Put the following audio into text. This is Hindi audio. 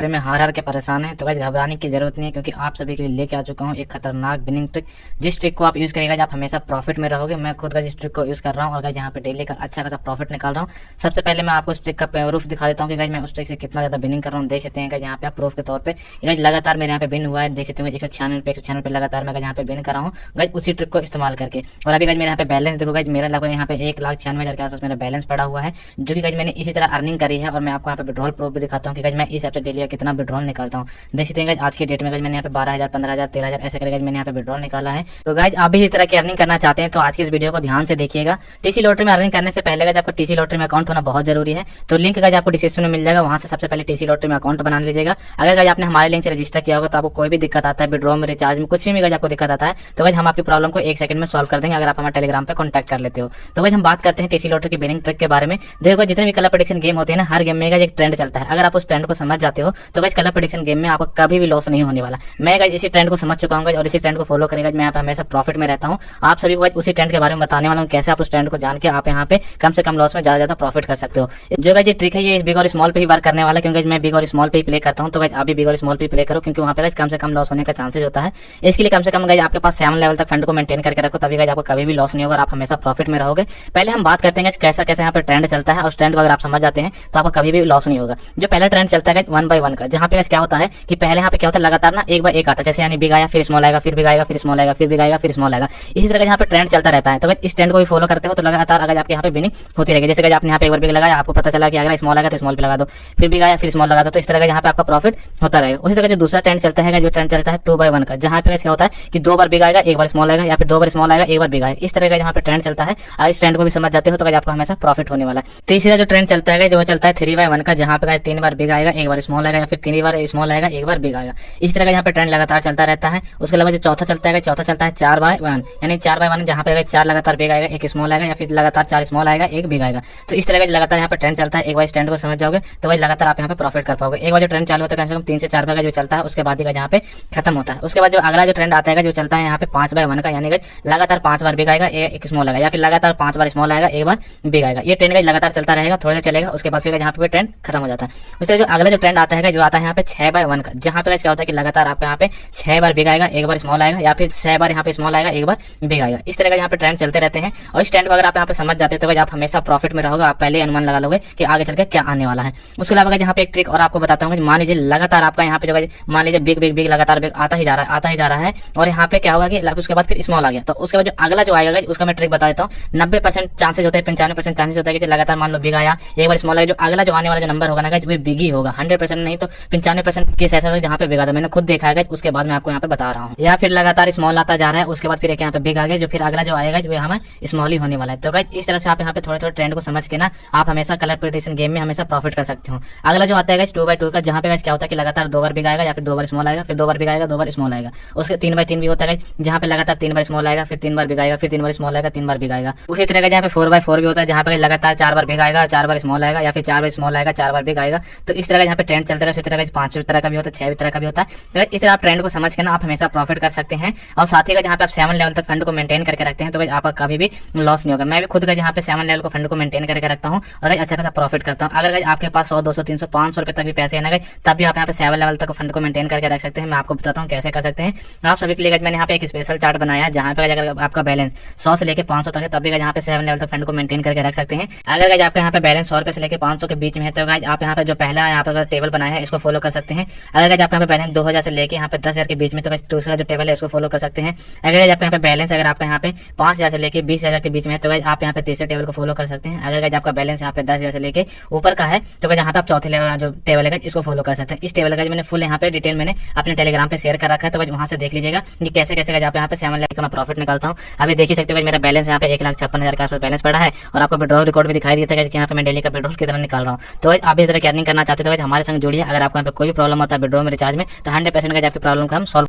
में हार के परेशान हैं तो गाइस घबराने की जरूरत नहीं है, क्योंकि आप सभी के लिए लेके आ चुका हूँ एक खतरनाक विनिंग ट्रिक। जिस ट्रिक को आप यूज करेगा आप हमेशा प्रॉफिट में रहोगे। मैं खुद गाइस इस ट्रिक को यूज कर रहा हूँ और गाइस यहाँ पे डेली का अच्छा खासा प्रॉफिट निकाल रहा हूँ। सबसे पहले मैं आपको इस ट्रिक का प्रूफ दिखा देता हूँ कि गाइस मैं उस ट्रिक से कितना ज्यादा विनिंग कर रहा हूँ। देख सकते हैं गाइस यहाँ पे आप प्रूफ के तौर पे गाइस लगातार मेरे यहाँ पे विन हुआ है। देख सकते हैं 196 पे लगातार मैं यहाँ पे विन कर रहा हूँ गाइस उसी ट्रिक को इस्तेमाल करके। और अभी गाइस मेरे यहाँ पे बैलेंस देखो गाइस, मेरा लगभग यहाँ पे 1,96,000 के आसपास मेरा बैलेंस पड़ा हुआ है, जो कि गाइस मैंने इसी तरह अर्निंग करी है। और मैं आपको यहाँ पे विड्रॉल प्रूफ भी दिखाता हूँ कि गाइस मैं इस ऐप से डेली कितना विड्रॉल निकालता हूँ। देख सकते हैं गाइस आज की डेट में गाइस मैंने यहाँ पे 12,000, 15,000, 13,000 ऐसे करके मैंने यहाँ पे विड्रॉल निकाला है। तो गाइस आप भी इस तरह की अर्निंग करना चाहते हैं तो आज की इस वीडियो को ध्यान से देखिएगा। टीसी लॉटरी में अर्निंग करने से पहले गाइस आपको टीसी लॉटरी में अकाउंट होना बहुत जरूरी है। तो लिंक गाइस आपको डिस्क्रिप्शन में मिल जाएगा, वहां से सबसे पहले टीसी लॉटरी में अकाउंट बना लीजिएगा। अगर गाइस आपने हमारे लिंक से रजिस्टर किया होगा तो आपको कोई भी दिक्कत आता है विड्रॉल में, रिचार्ज में, कुछ भी गाइस आपको दिक्कत आता है तो गाइस हम आपकी प्रॉब्लम को 1 सेकंड में सॉल्व कर देंगे अगर आप हमारे टेलीग्राम पे कॉन्टैक्ट कर लेते हो। तो गाइस हम बात करते हैं टीसी लॉटरी की विनिंग ट्रिक के बारे में। देखो जितने भी कलर प्रेडिक्शन गेम होते हैं ना, हर गेम में एक ट्रेंड चलता है। अगर आप उस ट्रेंड को समझ जाते हो तो गाइस कलर प्रेडिक्शन गेम में आपको कभी भी लॉस नहीं होने वाला। मैं गाइस इसी ट्रेंड को समझ चुका हूं और इसी ट्रेंड को फॉलो करेगा मैं हमेशा प्रॉफिट में रहता हूं। आप सभी को गाइस उसी ट्रेंड के बारे में बताने वाला हूं, कैसे आप उस ट्रेंड को जान के आप यहाँ पे कम से कम लॉस में ज्यादा प्रॉफिट कर सकते हो। जो गाइस ये ट्रिक है ये बिग और स्मॉल पे ही वर्क करने वाला है, क्योंकि मैं बिग और स्मॉल पे ही प्ले करता हूं। तो गाइस आप भी बिग और स्मॉल पे प्ले करो, क्योंकि वहां पे गाइस कम से कम लॉस होने का चांसेस होता है। इसके लिए कम से कम गाइस आपके पास 7 लेवल तक फंड को मेंटेन करके रखो, तभी गाइस आपको कभी भी लॉस नहीं होगा और आप हमेशा प्रॉफिट में रहोगे। पहले हम बात करते हैं कैसा कैसे यहाँ पे ट्रेंड चलता है, और ट्रेंड को अगर आप समझ जाते हैं तो आपको कभी भी लॉस नहीं होगा। जो पहला ट्रेंड चलता है 1 by 1 का, जहाँ पे क्या होता है कि पहले यहाँ पे क्या होता है लगातार ना 1 by 1 आता है, जैसे यानी बिग आया फिर स्मॉल आएगा, फिर बिग आएगा फिर स्मॉल आएगा, फिर बिग आएगा फिर स्मॉल आएगा। इसी तरह का यहाँ पे ट्रेंड चलता रहता है। तो अगर इस ट्रेंड को भी फॉलो करते हो तो लगातार अगर आपके यहाँ पे विनिंग होती रहेगी। जैसे आपने यहाँ पे एक बार बिग लगाया, आपको पता चला कि अगर स्मॉल आएगा तो स्मॉल पे लगा दो, फिर बिग आया फिर स्मॉल लगा दो, तो इस तरह का यहाँ पे आपका प्रॉफिट होता रहेगा। उसी तरह जो दूसरा ट्रेंड चलता है, जो ट्रेंड चलता है 2 by 1 का, जहाँ पे क्या होता है कि 2 बार बिग आएगा, 1 बार स्मॉल आएगा, या फिर 2 बार स्मॉल आएगा, 1 बार बिग आएगा। इस तरह का यहाँ पे ट्रेंड चलता है। और इस ट्रेंड को भी समझ जाते हो तो आपको हमेशा प्रॉफिट होने वाला है। तीसरा जो ट्रेंड चलता है जो चलता है 3 by 1 का, जहाँ पे 3 बार बिग आएगा, 1 बार स्मॉल आएगा, या फिर 3 बार स्मॉल आएगा, 1 बार बिग आएगा। इस तरह का यहाँ पे ट्रेंड लगातार चलता रहता है। उसके अलावा जो चौथा चलता है 4 by 1, यानी 4 by 1 जहाँ पे 4 लगातार बिग आएगा, 1 स्मॉल आएगा, या फिर लगातार 4 स्मॉल आएगा, 1 बिग आएगा। तो इस तरह का लगातार यहाँ पे ट्रेंड चलता है। एक बार इस ट्रेंड को समझ जाओगे तो वही लगातार आप यहाँ पे प्रॉफिट कर पाओगे। एक बार जो ट्रेंड चालू होता है कम से कम 3 से 4 बार का जो चलता है, उसके बाद ही यहाँ पे खत्म होता है। उसके बाद जो अगला जो ट्रेंड आता है जो चलता है यहाँ पे 5 by 1 का, यानी लगातार 5 बार बिग आएगा, 1 स्मॉल आएगा, या फिर लगातार 5 बार स्मॉल आएगा, 1 बार बिग आएगा। ये ट्रेंड लगातार चलता रहेगा, थोड़ी देर चलेगा, उसके बाद फिर यहाँ पे ट्रेंड खत्म हो जाता है। उसके जो अगला जो ट्रेंड आता है जो आता है यहाँ पे 6 by 1 का, जहाँ पे क्या होता है कि लगातार आपको यहाँ पे 6 बार बिग आएगा, 1 बार स्मॉल आएगा, या फिर 6 बार यहाँ पे स्मॉल आएगा, 1 बार बिग आएगा। इस तरह का यहाँ पे ट्रेंड चलते रहते हैं। और इस ट्रेंड को अगर आप यहाँ पे समझ जाते हैं तो आप हमेशा प्रॉफिट में रहोगे। आप पहले अनुमान लगा लोगे कि आगे चल के क्या आने वाला है। उसके अलावा यहाँ पे एक ट्रिक और आपको बताता हूँ। मान लीजिए लगातार आपका यहाँ पे जो मान लीजिए बिग बिग बिग लगातार बिग आता ही जा रहा है, और यहाँ पे क्या होगा कि उसके बाद फिर स्मॉल आ गया, तो उसके बाद जो अगला जो आएगा उसका मैं ट्रिक बता देता हूँ। 90% चांसेस होते हैं, 95% चांसेस होता है कि लगातार मान लो बिग आया, 1 बार स्मॉल आया, जो अगला जो आने वाला जो नंबर होगा ना वो बिग ही होगा। 100% नहीं तो 95% केस ऐसा होगा जहाँ पे बिग आता है। मैंने खुद देखा है, उसके बाद मैं आपको यहाँ पे बता रहा हूँ। या फिर लगातार स्मॉल आता जा रहा है, उसके बाद फिर यहाँ पे बिग आ गया, जो फिर अगला जो आएगा जो हमें स्मॉल ही होने वाला है। तो गाइस इस तरह से आप यहाँ पे थोड़े थोड़े ट्रेंड को समझ के ना आप हमेशा कलर प्रेडिक्शन गेम में हमेशा प्रॉफिट कर सकते हो। अगला जो आता है 2 by 2 का, जहाँ पे क्या होता है कि लगातार 2 बार बिग आएगा, या फिर 2 बार स्मॉल आएगा, फिर 2 बार बिग आएगा, 2 बार स्मॉल आएगा। उसके 3 by 3 भी होता है जहाँ पे लगातार 3 बार स्मॉल आएगा, फिर 3 बार बिग आएगा, फिर 3 बार स्मॉल आएगा, 3 बार बिग आएगा। उसी तरह का यहाँ पे 4 by 4 भी होता है, जहाँ पे लगातार 4 बार बिग आएगा, 4 बार स्मॉल आएगा, या फिर 4 बार स्मॉल आएगा, 4 बार बिग आएगा। तो इस तरह का यहाँ पे ट्रेंड चलता है। इसी तरह का 5 तरह का भी होता है, 6 तरह का भी होता है। तो इस तरह आप ट्रेंड को समझ के ना आप हमेशा प्रॉफिट कर सकते हैं। और साथ ही जहाँ पे आप 7 लेवल तक फंड को मेंटेन करके रखते हैं तो आपका कभी भी लॉस नहीं होगा। मैं भी खुद का यहाँ पे 7 लेवल को फंड को मेंटेन करके रखता हूँ और अच्छा खासा प्रॉफिट करता हूँ। अगर आपके पास 100, 200, 300, 500 रुपए तक भी पैसे आने गए तब भी आप यहाँ पे 7 लेवल तक फंड को मेंटेन करके रख सकते हैं। मैं आपको बताता हूँ कैसे कर सकते हैं। आप सभी के लिए मैंने यहाँ पे एक स्पेशल चार्ट बनाया है, जहाँ पे अगर आपका बैलेंस 100 से लेकर 500 तक है तब भी यहाँ पे 7 लेवल तक फंड को मेंटेन करके रख सकते हैं। अगर आपका यहाँ पे बैलेंस 100 रुपए से लेकर 500 के बीच में है तो आप यहाँ पे जो पहला यहाँ पे टेबल बनाया है इसको फॉलो कर सकते हैं। अगर आपका यहाँ पे बैलेंस 2000 से लेकर यहाँ पे 10,000 के बीच में तो दूसरा जो टेबल है इसको फॉलो कर सकते हैं। अगर आपका यहाँ पे बैलेंस अगर आपका यहाँ पे 5,000 से लेकर 20,000 के बीच में है तो आप यहाँ पे तीसरे टेबल को फॉलो कर सकते हैं। अगर आपका बैलेंस यहाँ पे 10,000 से लेकर ऊपर का है तो यहाँ पे आप चौथे लेवल जो टेबल है इसको फॉलो कर सकते हैं। इस टेबल का मैंने फुल यहाँ पे डिटेल मैंने अपने टेलीग्राम पे शेयर कर रखा है, तो वहां से देख लीजिएगा कि कैसे कैसे यहाँ पे 7 लेवल का मैं प्रॉफिट निकालता हूँ। अभी देख ही सकते हो मेरा बैलेंस यहाँ पे 1,56,000 के आसपास बैलेंस पड़ा है, और आपको विड्रॉल रिकॉर्ड भी दिखाई देता है कि यहाँ पे मैं डेली का विड्रॉल कितना निकाल रहा हूँ। तो आप इस तरह की अर्निंग करना चाहते हो तो हमारे संग जुड़िए। अगर आपको यहाँ पे कोई भी प्रॉब्लम होता है विड्रॉल में, रिचार्ज में, तो 100% आपकी प्रॉब्लम को हम सॉल्व